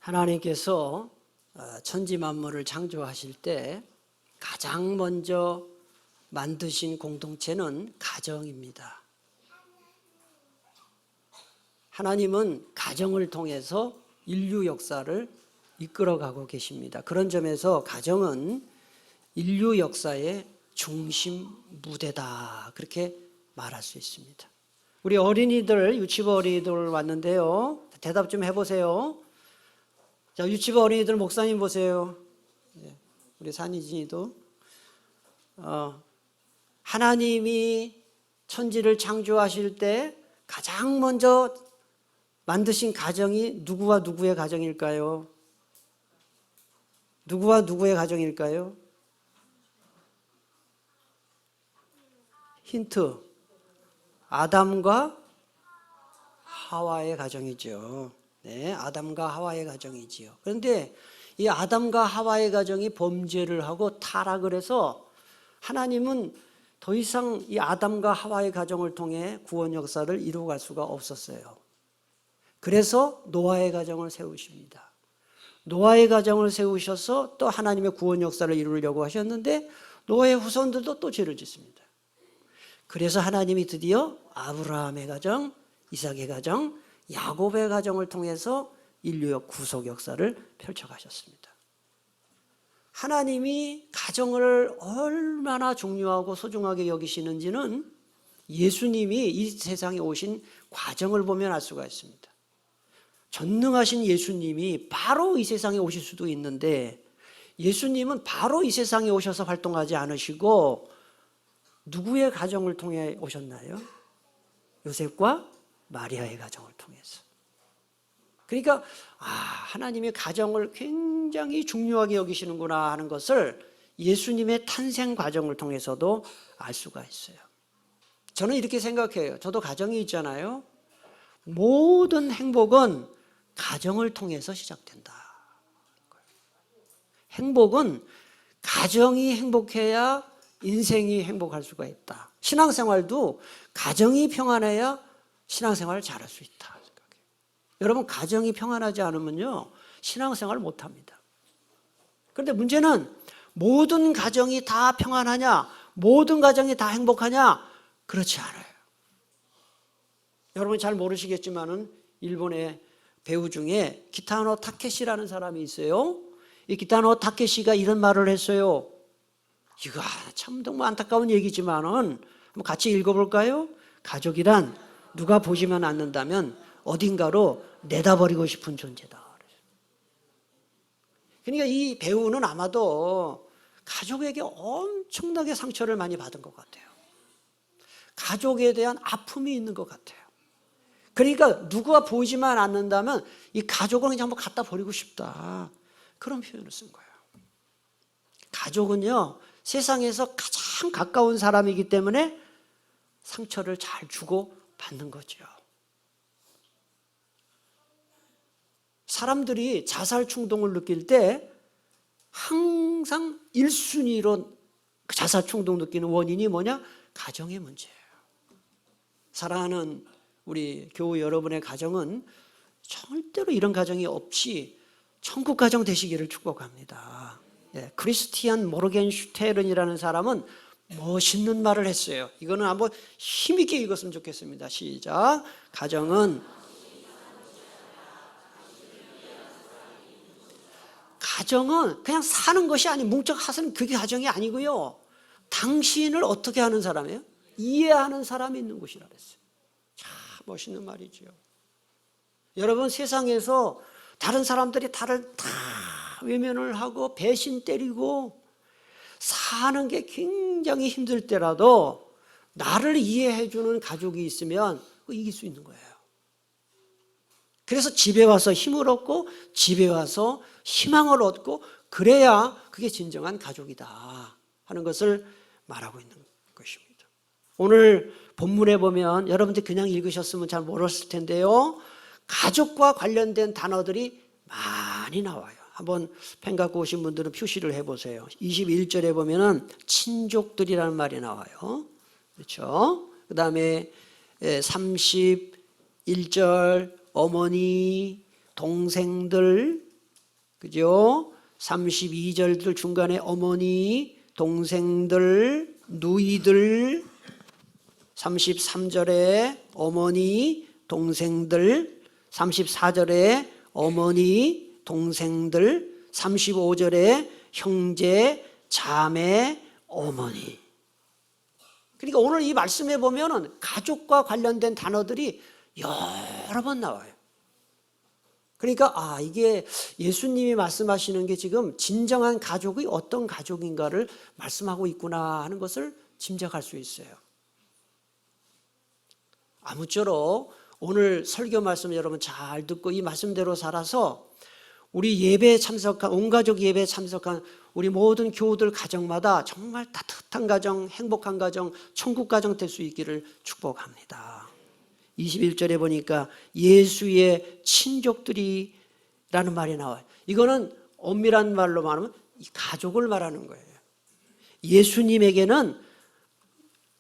하나님께서 천지 만물을 창조하실 때 가장 먼저 만드신 공동체는 가정입니다. 하나님은 가정을 통해서 인류 역사를 이끌어가고 계십니다. 그런 점에서 가정은 인류 역사의 중심 무대다, 그렇게 말할 수 있습니다. 우리 어린이들, 유치부 어린이들 왔는데요, 대답 좀 해보세요. 자, 유치부 어린이들 목사님 보세요. 우리 산이진이도 하나님이 천지를 창조하실 때 가장 먼저 만드신 가정이 누구와 누구의 가정일까요? 누구와 누구의 가정일까요? 힌트. 아담과 하와의 가정이죠. 네, 아담과 하와의 가정이지요. 그런데 이 아담과 하와의 가정이 범죄를 하고 타락을 해서 하나님은 더 이상 이 아담과 하와의 가정을 통해 구원 역사를 이루어갈 수가 없었어요. 그래서 노아의 가정을 세우십니다. 노아의 가정을 세우셔서 또 하나님의 구원 역사를 이루려고 하셨는데 노아의 후손들도 또 죄를 짓습니다. 그래서 하나님이 드디어 아브라함의 가정, 이삭의 가정, 야곱의 가정을 통해서 인류의 구속 역사를 펼쳐가셨습니다. 하나님이 가정을 얼마나 중요하고 소중하게 여기시는지는 예수님이 이 세상에 오신 과정을 보면 알 수가 있습니다. 전능하신 예수님이 바로 이 세상에 오실 수도 있는데 예수님은 바로 이 세상에 오셔서 활동하지 않으시고 누구의 가정을 통해 오셨나요? 요셉과 마리아의 가정을 통해서. 그러니까 하나님의 가정을 굉장히 중요하게 여기시는구나 하는 것을 예수님의 탄생 과정을 통해서도 알 수가 있어요. 저는 이렇게 생각해요. 저도 가정이 있잖아요. 모든 행복은 가정을 통해서 시작된다. 행복은 가정이 행복해야 인생이 행복할 수가 있다. 신앙생활도 가정이 평안해야 신앙생활을 잘할 수 있다 생각해요. 여러분, 가정이 평안하지 않으면요 신앙생활을 못합니다. 그런데 문제는 모든 가정이 다 평안하냐, 모든 가정이 다 행복하냐, 그렇지 않아요. 여러분이 잘 모르시겠지만은 일본의 배우 중에 기타노 타케시라는 사람이 있어요. 이 기타노 타케시가 이런 말을 했어요. 이거 참 정말 안타까운 얘기지만은 한번 같이 읽어볼까요? 가족이란 누가 보지만 않는다면 어딘가로 내다버리고 싶은 존재다. 그러니까 이 배우는 아마도 가족에게 엄청나게 상처를 많이 받은 것 같아요. 가족에 대한 아픔이 있는 것 같아요. 그러니까 누가 보이지만 않는다면 이 가족을 그냥 한번 갖다 버리고 싶다, 그런 표현을 쓴 거예요. 가족은요 세상에서 가장 가까운 사람이기 때문에 상처를 잘 주고 받는 거죠. 사람들이 자살 충동을 느낄 때 항상 1순위로 자살 충동 느끼는 원인이 뭐냐? 가정의 문제예요. 사랑하는 우리 교우 여러분의 가정은 절대로 이런 가정이 없이 천국 가정 되시기를 축복합니다. 크리스티안 모르겐슈테른이라는 사람은 멋있는 말을 했어요. 이거는 한번 힘있게 읽었으면 좋겠습니다. 시작. 가정은 그냥 사는 것이 아닌 뭉쩍 하는 그게 가정이 아니고요. 당신을 어떻게 하는 사람이에요? 이해하는 사람이 있는 곳이라 그랬어요. 참 멋있는 말이죠. 여러분, 세상에서 다른 사람들이 다를 다 외면을 하고 배신 때리고 사는 게 굉장히 힘들 때라도 나를 이해해 주는 가족이 있으면 이길 수 있는 거예요. 그래서 집에 와서 힘을 얻고 집에 와서 희망을 얻고 그래야 그게 진정한 가족이다 하는 것을 말하고 있는 것입니다. 오늘 본문에 보면 여러분들 그냥 읽으셨으면 잘 모르셨을 텐데요, 가족과 관련된 단어들이 많이 나와요. 한번 펜 갖고 오신 분들은 표시를 해보세요. 21절에 보면은 친족들이라는 말이 나와요. 그렇죠? 그 다음에 31절 어머니, 동생들, 그죠? 32절들 중간에 어머니, 동생들, 누이들, 33절에 어머니, 동생들, 34절에 어머니, 동생들, 35절에 형제, 자매, 어머니. 그러니까 오늘 이 말씀에 보면은 가족과 관련된 단어들이 여러 번 나와요. 그러니까 이게 예수님이 말씀하시는 게 지금 진정한 가족이 어떤 가족인가를 말씀하고 있구나 하는 것을 짐작할 수 있어요. 아무쪼록 오늘 설교 말씀 여러분 잘 듣고 이 말씀대로 살아서 우리 예배에 참석한 온 가족 예배에 참석한 우리 모든 교우들 가정마다 정말 따뜻한 가정, 행복한 가정, 천국 가정 될 수 있기를 축복합니다. 21절에 보니까 예수의 친족들이라는 말이 나와요. 이거는 엄밀한 말로 말하면 가족을 말하는 거예요. 예수님에게는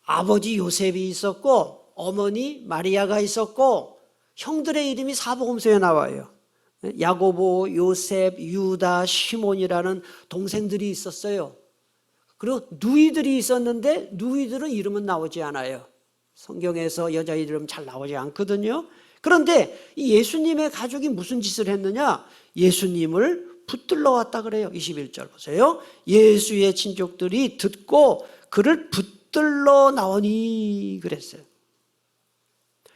아버지 요셉이 있었고 어머니 마리아가 있었고 형들의 이름이 사복음서에 나와요. 야고보, 요셉, 유다, 시몬이라는 동생들이 있었어요. 그리고 누이들이 있었는데 누이들은 이름은 나오지 않아요. 성경에서 여자 이름 잘 나오지 않거든요. 그런데 이 예수님의 가족이 무슨 짓을 했느냐? 예수님을 붙들러 왔다 그래요. 21절 보세요. 예수의 친족들이 듣고 그를 붙들러 나오니 그랬어요.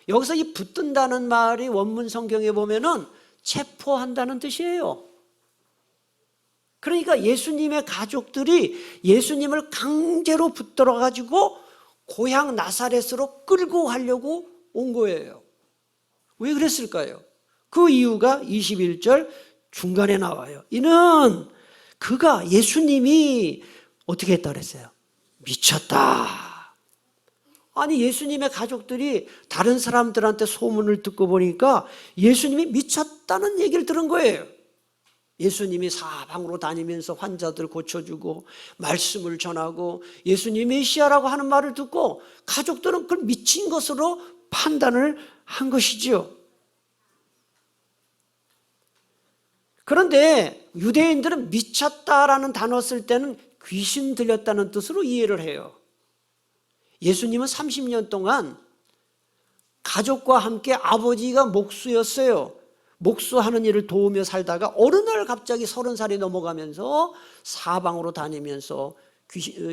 여기서 이 붙든다는 말이 원문 성경에 보면은 체포한다는 뜻이에요. 그러니까 예수님의 가족들이 예수님을 강제로 붙들어 가지고 고향 나사렛으로 끌고 가려고 온 거예요. 왜 그랬을까요? 그 이유가 21절 중간에 나와요. 이는 그가 예수님이 어떻게 했다 그랬어요? 미쳤다. 아니 예수님의 가족들이 다른 사람들한테 소문을 듣고 보니까 예수님이 미쳤다는 얘기를 들은 거예요. 예수님이 사방으로 다니면서 환자들 고쳐주고 말씀을 전하고 예수님이 메시아라고 하는 말을 듣고 가족들은 그걸 미친 것으로 판단을 한 것이죠. 그런데 유대인들은 미쳤다라는 단어 쓸 때는 귀신 들렸다는 뜻으로 이해를 해요. 예수님은 30년 동안 가족과 함께 아버지가 목수였어요. 목수하는 일을 도우며 살다가 어느 날 갑자기 30살이 넘어가면서 사방으로 다니면서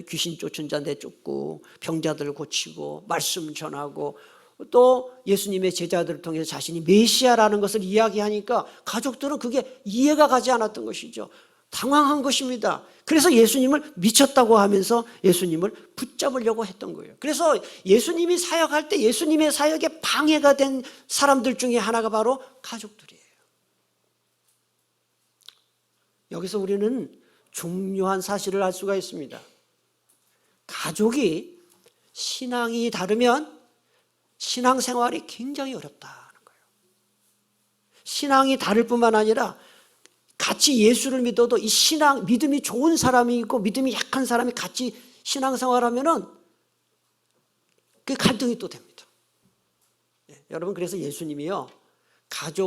귀신 쫓은 자 내쫓고 병자들 고치고 말씀 전하고 또 예수님의 제자들을 통해서 자신이 메시아라는 것을 이야기하니까 가족들은 그게 이해가 가지 않았던 것이죠. 당황한 것입니다. 그래서 예수님을 미쳤다고 하면서 예수님을 붙잡으려고 했던 거예요. 그래서 예수님이 사역할 때 예수님의 사역에 방해가 된 사람들 중에 하나가 바로 가족들이에요. 여기서 우리는 중요한 사실을 알 수가 있습니다. 가족이 신앙이 다르면 신앙생활이 굉장히 어렵다는 거예요. 신앙이 다를 뿐만 아니라 같이 예수를 믿어도 이 믿음이 좋은 사람이 있고 믿음이 약한 사람이 같이 신앙생활하면은 그 갈등이 또 됩니다. 여러분 그래서 예수님이요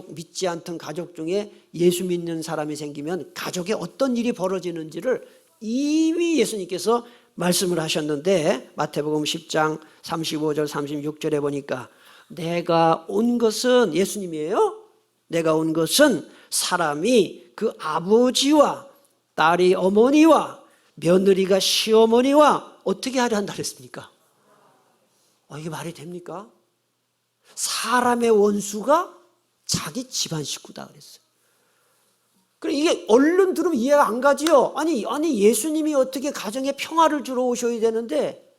믿지 않던 가족 중에 예수 믿는 사람이 생기면 가족에 어떤 일이 벌어지는지를 이미 예수님께서 말씀을 하셨는데 마태복음 10장 35절 36절에 보니까 내가 온 것은 예수님이에요. 내가 온 것은 사람이 그 아버지와 딸이 어머니와 며느리가 시어머니와 어떻게 하려 한다 그랬습니까? 이게 말이 됩니까? 사람의 원수가 자기 집안 식구다 그랬어요. 그래 이게 얼른 들으면 이해가 안 가지요. 아니 예수님이 어떻게 가정에 평화를 주러 오셔야 되는데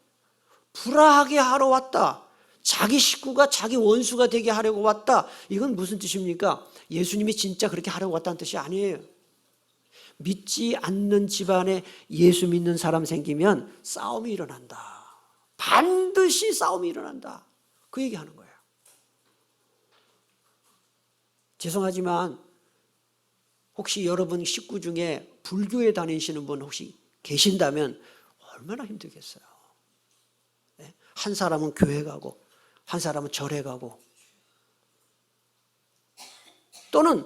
불화하게 하러 왔다. 자기 식구가 자기 원수가 되게 하려고 왔다. 이건 무슨 뜻입니까? 예수님이 진짜 그렇게 하려고 왔다는 뜻이 아니에요. 믿지 않는 집안에 예수 믿는 사람 생기면 싸움이 일어난다. 반드시 싸움이 일어난다. 그 얘기하는 거예요. 죄송하지만 혹시 여러분 식구 중에 불교에 다니시는 분 혹시 계신다면 얼마나 힘들겠어요. 한 사람은 교회 가고 한 사람은 절에 가고 또는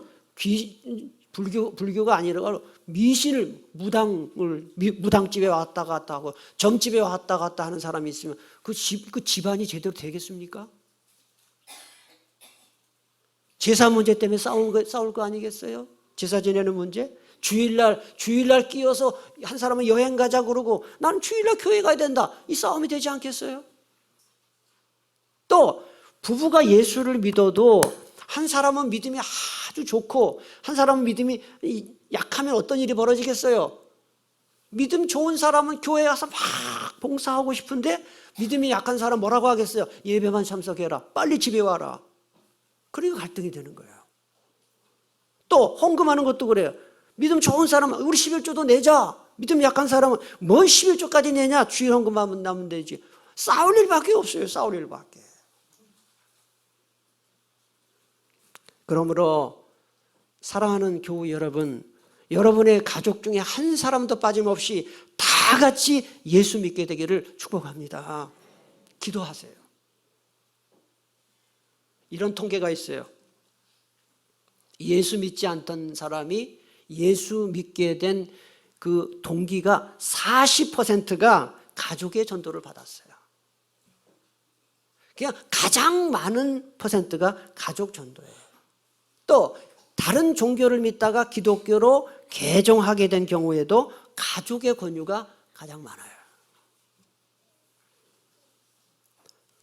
불교가 아니라 미신을 무당집에 왔다 갔다 하고 점집에 왔다 갔다 하는 사람이 있으면 그 집안이 제대로 되겠습니까? 제사 문제 때문에 싸울 거 아니겠어요? 제사 지내는 문제? 주일날 끼어서 한 사람은 여행 가자 그러고 나는 주일날 교회 가야 된다. 이 싸움이 되지 않겠어요? 또 부부가 예수를 믿어도 한 사람은 믿음이 아주 좋고 한 사람은 믿음이 약하면 어떤 일이 벌어지겠어요? 믿음 좋은 사람은 교회 가서 막 봉사하고 싶은데 믿음이 약한 사람 뭐라고 하겠어요? 예배만 참석해라. 빨리 집에 와라. 그러니까 갈등이 되는 거예요. 또 헌금하는 것도 그래요. 믿음 좋은 사람은 우리 11조도 내자. 믿음 약한 사람은 뭔 11조까지 내냐? 주일 헌금하면 나면 되지. 싸울 일밖에 없어요. 싸울 일밖에. 그러므로 사랑하는 교우 여러분, 여러분의 가족 중에 한 사람도 빠짐없이 다 같이 예수 믿게 되기를 축복합니다. 기도하세요. 이런 통계가 있어요. 예수 믿지 않던 사람이 예수 믿게 된 그 동기가 40%가 가족의 전도를 받았어요. 그냥 가장 많은 퍼센트가 가족 전도예요. 또 다른 종교를 믿다가 기독교로 개종하게 된 경우에도 가족의 권유가 가장 많아요.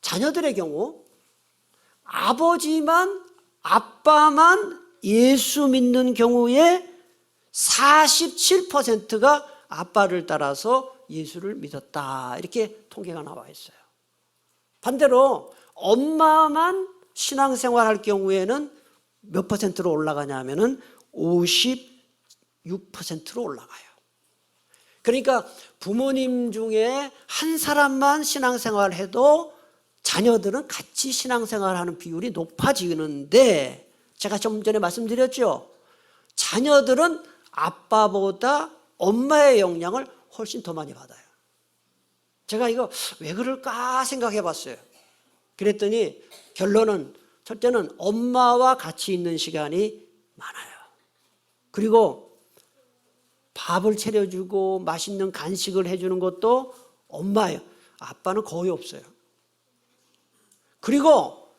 자녀들의 경우 아빠만 예수 믿는 경우에 47%가 아빠를 따라서 예수를 믿었다. 이렇게 통계가 나와 있어요. 반대로 엄마만 신앙생활할 경우에는 몇 퍼센트로 올라가냐 하면은 56%로 올라가요. 그러니까 부모님 중에 한 사람만 신앙생활을 해도 자녀들은 같이 신앙생활하는 비율이 높아지는데 제가 좀 전에 말씀드렸죠. 자녀들은 아빠보다 엄마의 영향을 훨씬 더 많이 받아요. 제가 이거 왜 그럴까 생각해 봤어요. 그랬더니 결론은 첫째는 엄마와 같이 있는 시간이 많아요. 그리고 밥을 차려주고 맛있는 간식을 해주는 것도 엄마예요. 아빠는 거의 없어요. 그리고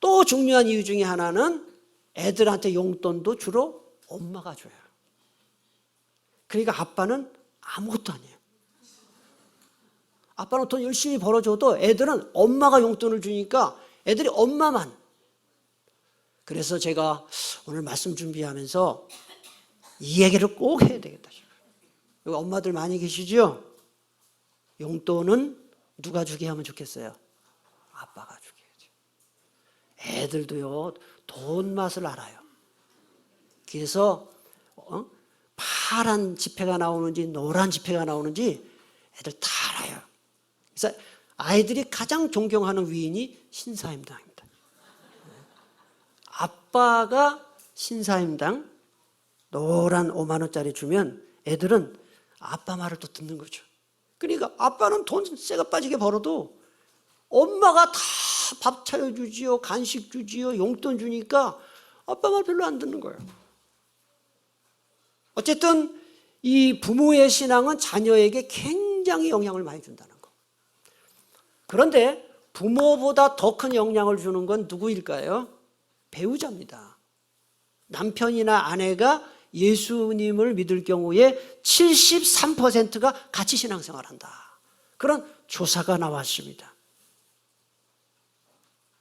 또 중요한 이유 중에 하나는 애들한테 용돈도 주로 엄마가 줘요. 그러니까 아빠는 아무것도 아니에요. 아빠는 돈 열심히 벌어줘도 애들은 엄마가 용돈을 주니까 애들이 엄마만. 그래서 제가 오늘 말씀 준비하면서 이 얘기를 꼭 해야 되겠다 싶어요. 여기 엄마들 많이 계시죠? 용돈은 누가 주게 하면 좋겠어요? 아빠가 주게 해야죠. 애들도요, 돈 맛을 알아요. 그래서 파란 지폐가 나오는지 노란 지폐가 나오는지 애들 다 알아요. 그래서 아이들이 가장 존경하는 위인이 신사임당입니다. 아빠가 신사임당 노란 5만 원짜리 주면 애들은 아빠 말을 또 듣는 거죠. 그러니까 아빠는 돈 쇠가 빠지게 벌어도 엄마가 다 밥 차려주지요, 간식 주지요, 용돈 주니까 아빠 말 별로 안 듣는 거예요. 어쨌든 이 부모의 신앙은 자녀에게 굉장히 영향을 많이 준다는 거. 그런데 부모보다 더 큰 영향을 주는 건 누구일까요? 배우자입니다. 남편이나 아내가 예수님을 믿을 경우에 73%가 같이 신앙생활한다. 그런 조사가 나왔습니다.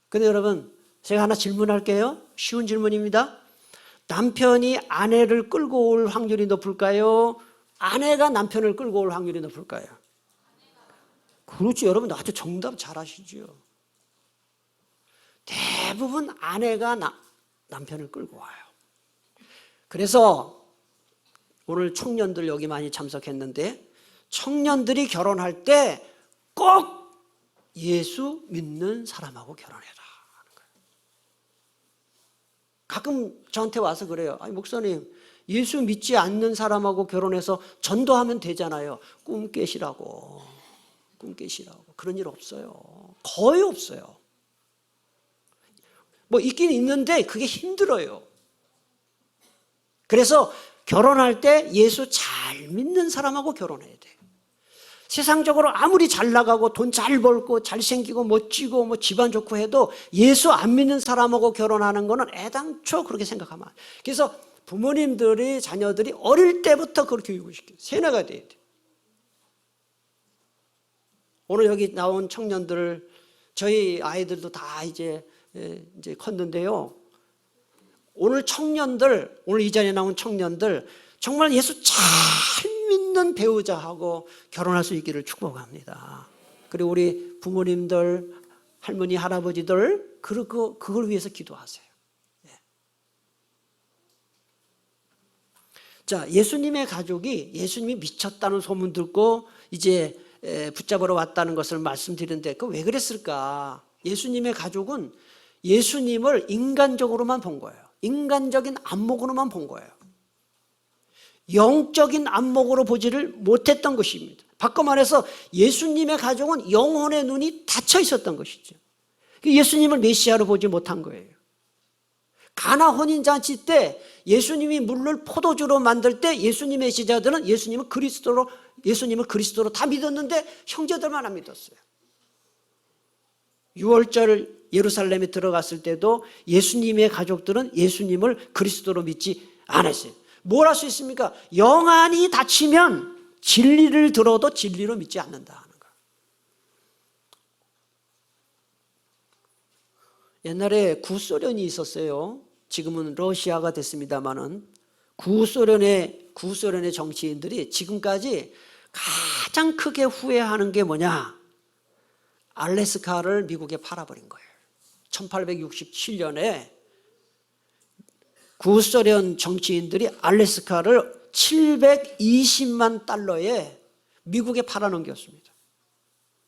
근데 여러분, 제가 하나 질문할게요. 쉬운 질문입니다. 남편이 아내를 끌고 올 확률이 높을까요? 아내가 남편을 끌고 올 확률이 높을까요? 그렇죠. 여러분 아주 정답 잘 아시죠? 대부분 아내가 남편을 끌고 와요. 그래서 오늘 청년들 여기 많이 참석했는데 청년들이 결혼할 때 꼭 예수 믿는 사람하고 결혼해라 하는 거예요. 가끔 저한테 와서 그래요. 아니 목사님, 예수 믿지 않는 사람하고 결혼해서 전도하면 되잖아요. 꿈 깨시라고. 그런 일 없어요. 거의 없어요. 뭐 있긴 있는데 그게 힘들어요. 그래서 결혼할 때 예수 잘 믿는 사람하고 결혼해야 돼요. 세상적으로 아무리 잘 나가고 돈 잘 벌고 잘생기고 멋지고 뭐 집안 좋고 해도 예수 안 믿는 사람하고 결혼하는 거는 애당초 그렇게 생각하면 안 돼요. 그래서 부모님들이 자녀들이 어릴 때부터 그렇게 교육을 시켜요. 세뇌가 돼야 돼요. 오늘 여기 나온 청년들, 저희 아이들도 다 이제 컸는데요. 오늘 청년들, 오늘 이 자리에 나온 청년들 정말 예수 잘 믿는 배우자하고 결혼할 수 있기를 축복합니다. 그리고 우리 부모님들, 할머니, 할아버지들 그걸 위해서 기도하세요. 자, 예수님의 가족이 예수님이 미쳤다는 소문 듣고 이제 붙잡으러 왔다는 것을 말씀드렸는데 그 왜 그랬을까? 예수님의 가족은 예수님을 인간적으로만 본 거예요. 인간적인 안목으로만 본 거예요. 영적인 안목으로 보지를 못했던 것입니다. 바꿔 말해서 예수님의 가족은 영혼의 눈이 닫혀 있었던 것이죠. 예수님을 메시아로 보지 못한 거예요. 가나 혼인잔치 때 예수님이 물을 포도주로 만들 때 예수님의 제자들은 예수님을 그리스도로 다 믿었는데 형제들만 안 믿었어요. 6월절 예루살렘에 들어갔을 때도 예수님의 가족들은 예수님을 그리스도로 믿지 않았어요. 뭘 할 수 있습니까? 영안이 닫히면 진리를 들어도 진리로 믿지 않는다 하는 거. 옛날에 구소련이 있었어요. 지금은 러시아가 됐습니다마는 구소련의 정치인들이 지금까지 가장 크게 후회하는 게 뭐냐? 알래스카를 미국에 팔아버린 거예요. 1867년에 구소련 정치인들이 알래스카를 720만 달러에 미국에 팔아넘겼습니다.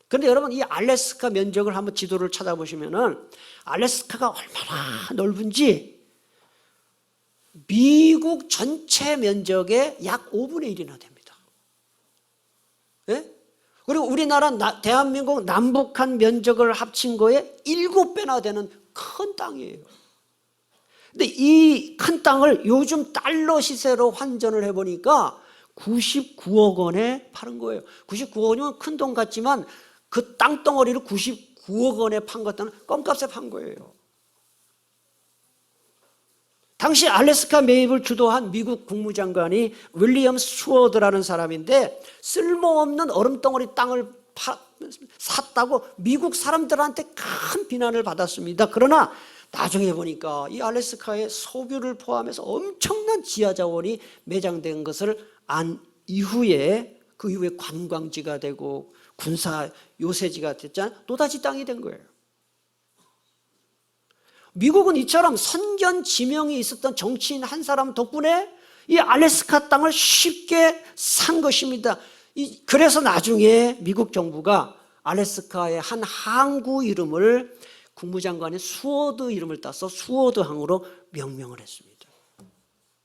그런데 여러분 이 알래스카 면적을 한번 지도를 찾아보시면은 알래스카가 얼마나 넓은지 미국 전체 면적의 약 5분의 1이나 됩니다. 예? 그리고 우리나라 대한민국 남북한 면적을 합친 거에 7배나 되는 큰 땅이에요. 근데 이 큰 땅을 요즘 달러 시세로 환전을 해보니까 99억 원에 파는 거예요. 99억 원이면 큰 돈 같지만 그 땅덩어리를 99억 원에 판 것은 껌값에 판 거예요. 당시 알래스카 매입을 주도한 미국 국무장관이 윌리엄 스튜어드라는 사람인데 쓸모없는 얼음덩어리 땅을 샀다고 미국 사람들한테 큰 비난을 받았습니다. 그러나 나중에 보니까 이 알래스카의 소뷰를 포함해서 엄청난 지하 자원이 매장된 것을 안 이후에 그 이후에 관광지가 되고 군사 요새지가 됐잖아요. 또다시 땅이 된 거예요. 미국은 이처럼 선견 지명이 있었던 정치인 한 사람 덕분에 이 알래스카 땅을 쉽게 산 것입니다. 그래서 나중에 미국 정부가 알래스카의 한 항구 이름을 국무장관의 수워드 이름을 따서 수워드항으로 명명을 했습니다.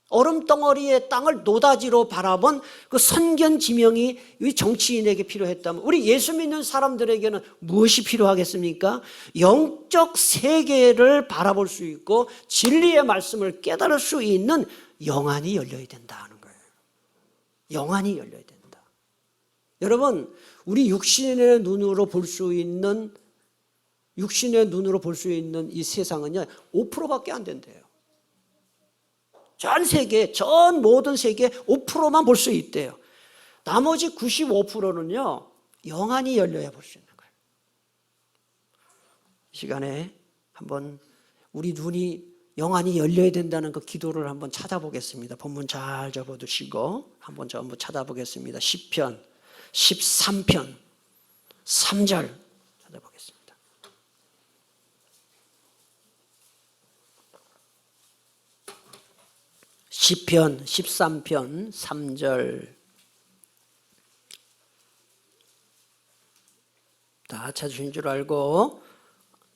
얼음덩어리의 땅을 노다지로 바라본 그 선견 지명이 이 정치인에게 필요했다면 우리 예수 믿는 사람들에게는 무엇이 필요하겠습니까? 영적 세계를 바라볼 수 있고 진리의 말씀을 깨달을 수 있는 영안이 열려야 된다 하는 거예요. 영안이 열려야 된다. 여러분, 우리 육신의 눈으로 볼 수 있는 이 세상은요 5%밖에 안 된대요. 전 모든 세계 5%만 볼 수 있대요. 나머지 95%는요 영안이 열려야 볼 수 있는 거예요. 이 시간에 한번 우리 눈이 영안이 열려야 된다는 그 기도를 한번 찾아보겠습니다. 본문 잘 접어두시고 한번 전부 찾아보겠습니다. 시편 13편 3절 찾아보겠습니다. 시편 13편 3절 다 찾으신 줄 알고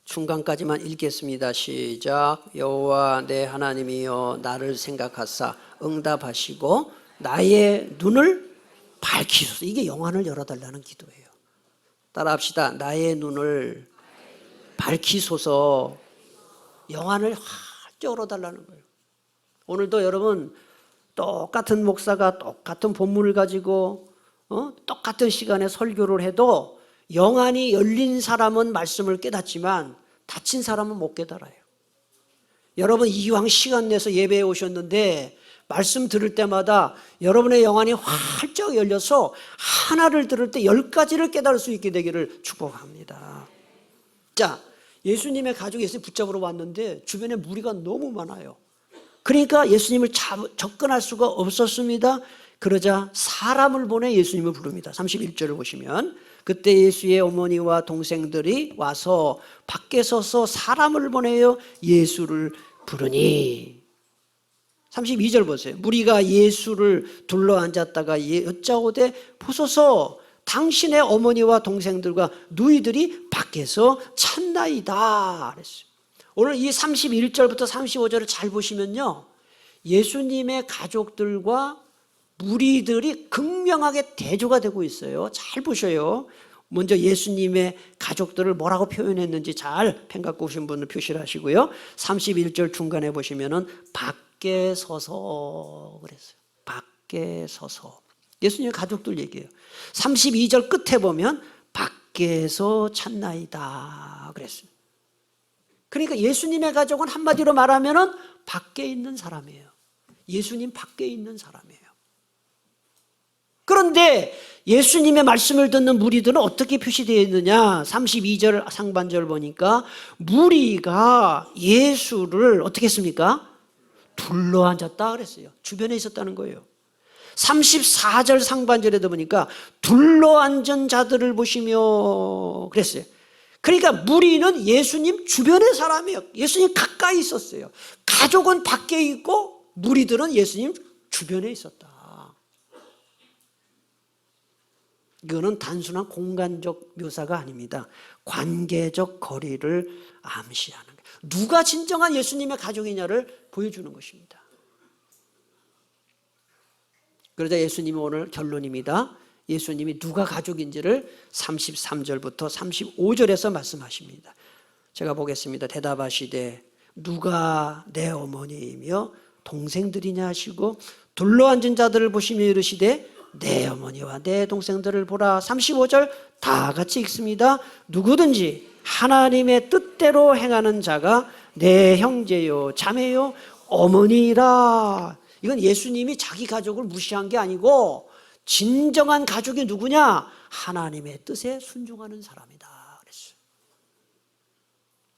중간까지만 읽겠습니다. 시작. 여호와 내 하나님이여 나를 생각하사 응답하시고 나의 눈을 밝히소서. 이게 영안을 열어달라는 기도예요. 따라합시다. 나의 눈을 밝히소서. 영안을 활짝 열어달라는 거예요. 오늘도 여러분 똑같은 목사가 똑같은 본문을 가지고 똑같은 시간에 설교를 해도 영안이 열린 사람은 말씀을 깨닫지만 닫힌 사람은 못 깨달아요. 여러분 이왕 시간 내서 예배에 오셨는데 말씀 들을 때마다 여러분의 영안이 활짝 열려서 하나를 들을 때 10가지를 깨달을 수 있게 되기를 축복합니다. 자, 예수님의 가족이 예수님 붙잡으러 왔는데 주변에 무리가 너무 많아요. 그러니까 예수님을 접근할 수가 없었습니다. 그러자 사람을 보내 예수님을 부릅니다. 31절을 보시면 그때 예수의 어머니와 동생들이 와서 밖에 서서 사람을 보내어 예수를 부르니 32절 보세요. 무리가 예수를 둘러앉았다가 여짜오되 보소서 당신의 어머니와 동생들과 누이들이 밖에서 찾나이다 그랬어요. 오늘 이 31절부터 35절을 잘 보시면요, 예수님의 가족들과 무리들이 극명하게 대조가 되고 있어요. 잘 보셔요. 먼저 예수님의 가족들을 뭐라고 표현했는지 잘 펜 갖고 오신 분은 표시를 하시고요. 31절 중간에 보시면은 밖에 서서 그랬어요. 밖에 서서. 예수님의 가족들 얘기해요. 32절 끝에 보면 밖에서 찾나이다 그랬어요. 그러니까 예수님의 가족은 한마디로 말하면은 밖에 있는 사람이에요. 예수님 밖에 있는 사람이에요. 그런데 예수님의 말씀을 듣는 무리들은 어떻게 표시되어 있느냐? 32절 상반절 보니까 무리가 예수를 어떻게 했습니까? 둘러앉았다 그랬어요. 주변에 있었다는 거예요. 34절 상반절에도 보니까 둘러앉은 자들을 보시며 그랬어요. 그러니까 무리는 예수님 주변의 사람이에요. 예수님 가까이 있었어요. 가족은 밖에 있고 무리들은 예수님 주변에 있었다. 이거는 단순한 공간적 묘사가 아닙니다. 관계적 거리를 암시하는 거예요. 누가 진정한 예수님의 가족이냐를 보여주는 것입니다. 그러자 예수님이 오늘 결론입니다. 예수님이 누가 가족인지를 33절부터 35절에서 말씀하십니다. 제가 보겠습니다. 대답하시되 누가 내 어머니이며 동생들이냐 하시고 둘러앉은 자들을 보시며 이르시되 내 어머니와 내 동생들을 보라. 35절 다 같이 읽습니다. 누구든지 하나님의 뜻대로 행하는 자가 내 형제요 자매요 어머니라. 이건 예수님이 자기 가족을 무시한 게 아니고 진정한 가족이 누구냐? 하나님의 뜻에 순종하는 사람이다 그랬어요.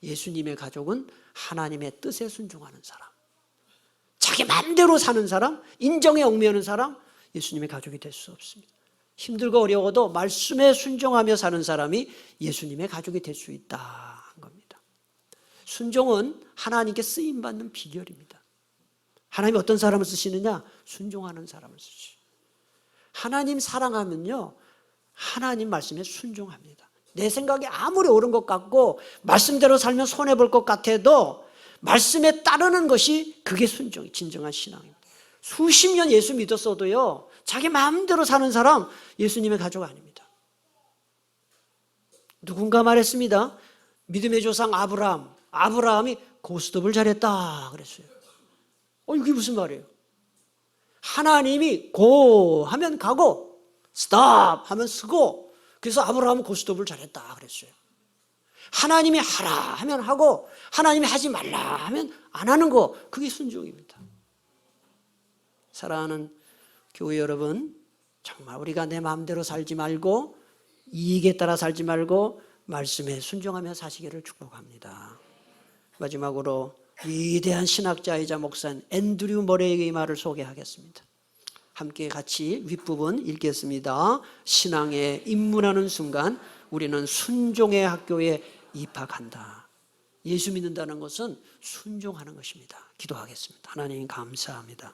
예수님의 가족은 하나님의 뜻에 순종하는 사람, 자기 마음대로 사는 사람, 인정에 얽매이는 사람, 예수님의 가족이 될 수 없습니다. 힘들고 어려워도 말씀에 순종하며 사는 사람이 예수님의 가족이 될 수 있다는 겁니다. 순종은 하나님께 쓰임받는 비결입니다. 하나님이 어떤 사람을 쓰시느냐? 순종하는 사람을 쓰시죠. 하나님 사랑하면요, 하나님 말씀에 순종합니다. 내 생각이 아무리 옳은 것 같고 말씀대로 살면 손해볼 것 같아도 말씀에 따르는 것이 그게 순종이 진정한 신앙입니다. 수십 년 예수 믿었어도요, 자기 마음대로 사는 사람 예수님의 가족 아닙니다. 누군가 말했습니다. 믿음의 조상 아브라함이 고스톱을 잘했다 그랬어요. 이게 무슨 말이에요? 하나님이 고 하면 가고 스탑 하면 쓰고, 그래서 아브라함은 고스톱을 잘했다 그랬어요. 하나님이 하라 하면 하고 하나님이 하지 말라 하면 안 하는 거, 그게 순종입니다. 사랑하는 교회 여러분, 정말 우리가 내 마음대로 살지 말고 이익에 따라 살지 말고 말씀에 순종하며 사시기를 축복합니다. 마지막으로 위대한 신학자이자 목사인 앤드류 머레이의 말을 소개하겠습니다. 함께 같이 윗부분 읽겠습니다. 신앙에 입문하는 순간 우리는 순종의 학교에 입학한다. 예수 믿는다는 것은 순종하는 것입니다. 기도하겠습니다. 하나님 감사합니다.